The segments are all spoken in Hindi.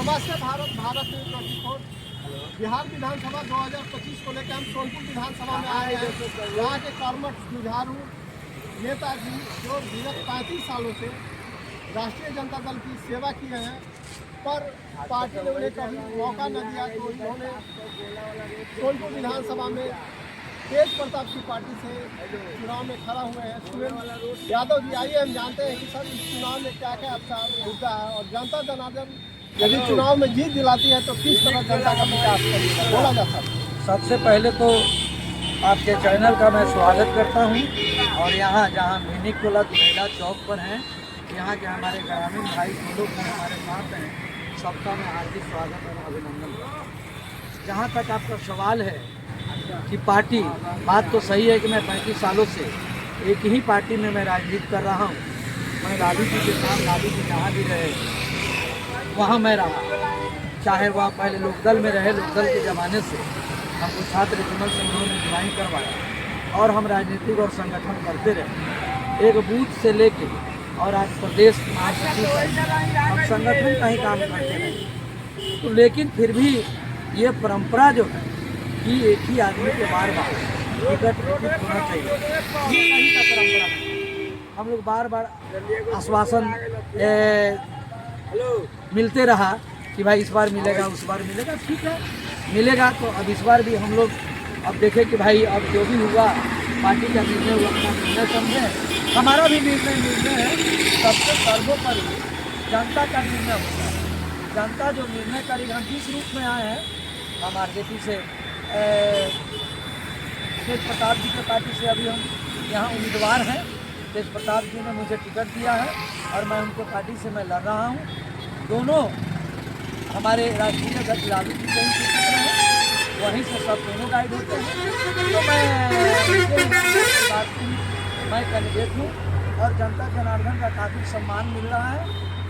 नमस्ते भारत भारत न्यूज 24 बिहार विधानसभा 2025 को लेकर हम सोनपुर विधानसभा में आए हैं। यहाँ के कर्मठ जुझारू नेताजी जो विगत 35 सालों से राष्ट्रीय जनता दल की सेवा किए हैं, पर पार्टी ने उन्हें कभी मौका न दिया, तो उन्होंने सोनपुर विधानसभा में तेज प्रताप की पार्टी से चुनाव में खड़ा हुए हैं। सुरेंद्र यादव जी, आइए हम जानते हैं कि सर इस चुनाव में क्या क्या अच्छा मुद्दा है और जनता जनार्दन यदि चुनाव में जीत दिलाती है तो किस तरह जनता का विकास करेगा, बोला जा सकता है। सबसे पहले तो आपके चैनल का मैं स्वागत करता हूं और यहाँ जहाँ मिनी कोला दुलेला चौक पर हैं, यहाँ के हमारे ग्रामीण भाई लोग हमारे साथ हैं, सबका मैं हार्दिक स्वागत और अभिनंदन करता हूँ। जहाँ तक आपका सवाल है कि पार्टी, बात तो सही है कि मैं 35 सालों से एक ही पार्टी में मैं राजनीति कर रहा हूँ। मैं लालू जी के साथ, लालू जी जहाँ भी रहे वहाँ मैं रहा, चाहे वह पहले लोकदल में रहे, लोकदल के ज़माने से हमको छात्र विमल से उन्होंने ज्वाइन करवाया और हम राजनीतिक और संगठन करते रहे, एक बूथ से लेके और आज प्रदेश महासचिव हम संगठन का ही काम करते रहे। तो लेकिन फिर भी ये परंपरा जो है कि एक ही आदमी के बार बार टिकट होना चाहिए, ये कहीं का परंपरा है। हम लोग बार बार आश्वासन मिलते रहा कि भाई इस बार मिलेगा, उस बार मिलेगा, ठीक है मिलेगा। तो अब इस बार भी हम लोग अब देखें कि भाई अब जो भी हुआ पार्टी का निर्णय हुआ, अपना निर्णय समझे, हमारा भी निर्णय है। सबसे सर्वोपरि जनता का निर्णय होता है। जनता जो निर्णय करेगी, हम जिस रूप में आए हैं, हम आरजेपी से तेज प्रताप जी के पार्टी से अभी हम यहाँ उम्मीदवार हैं। तेज प्रताप जी ने मुझे टिकट दिया है और मैं उनके पार्टी से मैं लड़ रहा हूँ। दोनों हमारे राष्ट्रीय अध्यक्ष लालू जी के ही पुत्र हैं, वहीं से सब दोनों गाइड होते हैं। तो मैं कैंडिडेट हूँ और जनता जनार्दन का काफ़ी सम्मान मिल रहा है,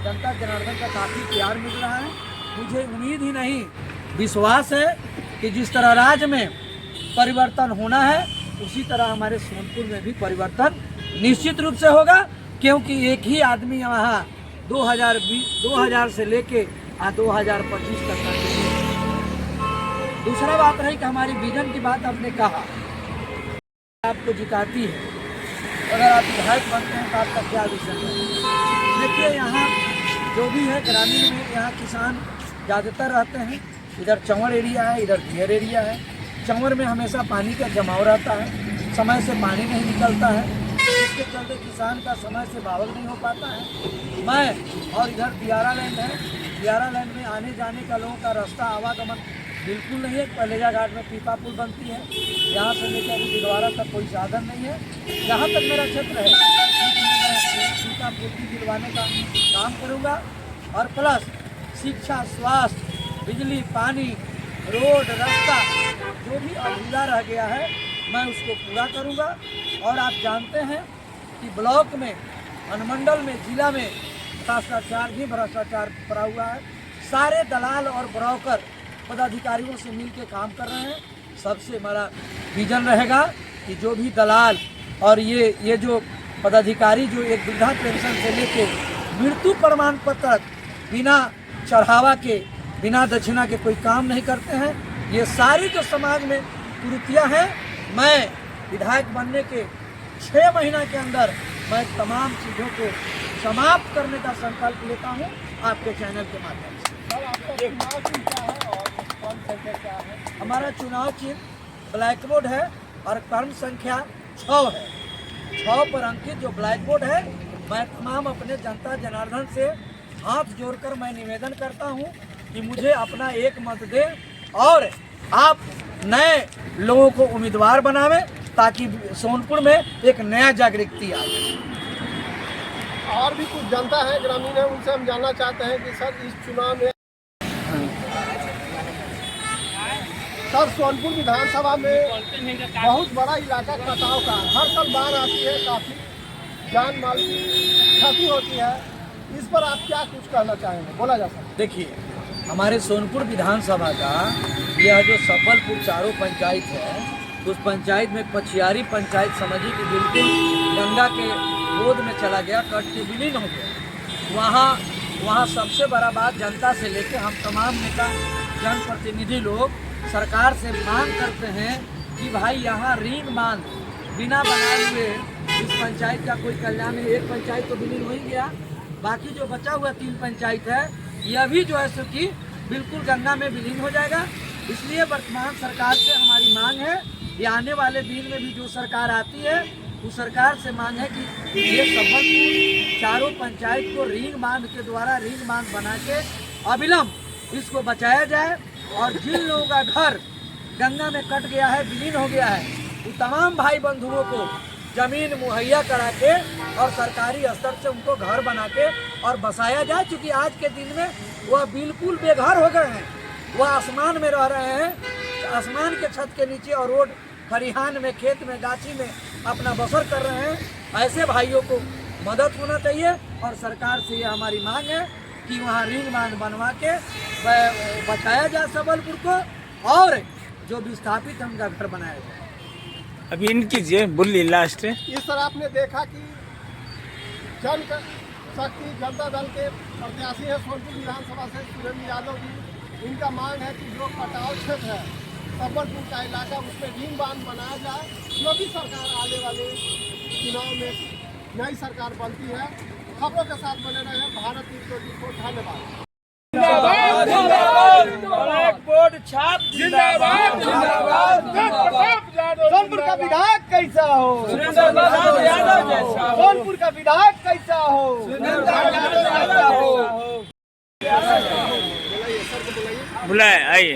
जनता जनार्दन का काफ़ी प्यार मिल रहा है। मुझे उम्मीद ही नहीं, विश्वास है कि जिस तरह राज्य में परिवर्तन होना है उसी तरह हमारे सोनपुर में भी परिवर्तन निश्चित रूप से होगा, क्योंकि एक ही आदमी यहाँ 2000 से लेके 2025 तक का। दूसरा बात रही कि हमारी विजन की बात आपने कहा, आपको जिताती है, अगर आप विधायक बनते हैं तो आपका क्या विजन है। देखिए यहाँ जो भी है ग्रामीण में, यहाँ किसान ज़्यादातर रहते हैं। इधर चंवर एरिया है, इधर दियर एरिया है। चंवर में हमेशा पानी का जमाव रहता है, समय से पानी नहीं निकलता है, इसके चलते किसान का समय से बावल नहीं हो पाता है। मैं और इधर दियारा लैंड है, दियारा लैंड में आने जाने का लोगों का रास्ता आवागमन बिल्कुल नहीं है। पलेजा घाट में पीपा पुल बनती है, यहाँ से लेकर अभी दिलवारा तक कोई साधन नहीं है। जहाँ तक मेरा क्षेत्र है मैं पीपा पुल भी दिलवाने का काम करूँगा और प्लस शिक्षा, स्वास्थ्य, बिजली, पानी, रोड, रास्ता जो भी अधूरा रह गया है मैं उसको पूरा करूंगा। और आप जानते हैं कि ब्लॉक में, अनुमंडल में, जिला में भ्रष्टाचार ही भ्रष्टाचार भरा हुआ है। सारे दलाल और ब्रोकर पदाधिकारियों से मिलकर काम कर रहे हैं। सबसे हमारा विजन रहेगा कि जो भी दलाल और ये जो पदाधिकारी जो एक वृद्धा पेंशन से लेके मृत्यु प्रमाण पत्र बिना चढ़ावा के, बिना दक्षिणा के कोई काम नहीं करते हैं, ये सारी जो समाज में कुरीतियाँ हैं, मैं विधायक बनने के 6 महीना के अंदर मैं तमाम चीज़ों को समाप्त करने का संकल्प लेता हूं आपके चैनल के माध्यम से। सर आपका चुनाव चिन्ह क्या है और कौन संख्या क्या है? हमारा चुनाव चिन्ह ब्लैक बोर्ड है और क्रम संख्या 6 है। 6 पर अंकित जो ब्लैक बोर्ड है, मैं तमाम अपने जनता जनार्दन से हाथ जोड़कर मैं निवेदन करता हूं कि मुझे अपना एक मत दें और आप नए लोगों को उम्मीदवार बनावें ताकि सोनपुर में एक नया जागृति आए। और भी कुछ जनता है, ग्रामीण है, उनसे हम जानना चाहते हैं कि सर इस चुनाव में सर सोनपुर विधानसभा में बहुत बड़ा इलाका कटाव का है। हर साल बाढ़ आती है, काफ़ी जान माल की क्षति होती है, इस पर आप क्या कुछ कहना चाहेंगे, बोला जा सकता है? देखिए हमारे सोनपुर विधानसभा का यह जो सफलपुर चारों पंचायत है, उस पंचायत में पछियारी पंचायत समझिए कि बिल्कुल गंगा के गोद में चला गया, कट के विलीन हो गया। वहाँ वहाँ सबसे बड़ा बात जनता से लेकर हम तमाम नेता जनप्रतिनिधि लोग सरकार से मांग करते हैं कि भाई यहाँ रिंग बांध बिना बनाए हुए इस पंचायत का कोई कल्याण नहीं। एक पंचायत तो विलीन हो ही गया, बाकी जो बचा हुआ 3 पंचायत है यह भी जो है सो कि बिल्कुल गंगा में विलीन हो जाएगा। इसलिए वर्तमान सरकार से हमारी मांग है कि आने वाले दिन में भी जो सरकार आती है उस सरकार से मांग है कि ये सबलपुर चारों पंचायत को रिंग बांध के द्वारा रिंग बांध बना के अविलंब इसको बचाया जाए और जिन लोगों का घर गंगा में कट गया है, विलीन हो गया है, वो तमाम भाई बंधुओं को जमीन मुहैया करा के और सरकारी स्तर से उनको घर बना के और बसाया जाए। क्योंकि आज के दिन में वह बिल्कुल बेघर हो गए हैं, वह आसमान में रह रहे हैं, आसमान के छत के नीचे और रोड खरिहान में, खेत में, गाछी में अपना बसर कर रहे हैं। ऐसे भाइयों को मदद होना चाहिए और सरकार से ये हमारी मांग है कि वहाँ रिंग बांध बनवा के बचाया जाए सबलपुर को और जो विस्थापित उनका घर बनाया जाए। अभी इनकी जे बुल्ली लास्ट है। इस तरह आपने देखा कि जन शक्ति जनता दल के प्रत्याशी है सोनपुर विधानसभा से सुरेंद्र यादव जी, इनका मांग है कि जो कटाव क्षेत्र है सबलपुर का इलाका उसमें रिंग बांध बनाया जाए। जो भी सरकार आने वाले चुनाव में नई सरकार बनती है, खबरों के साथ बने रहे भारत न्यूज़ को धन्यवाद। ब्लैक बोर्ड छाप जिंदाबाद जिंदाबाद सोनपुर का विधायक कैसा हो, सोनपुर का विधायक कैसा हो, बुलाए आइए।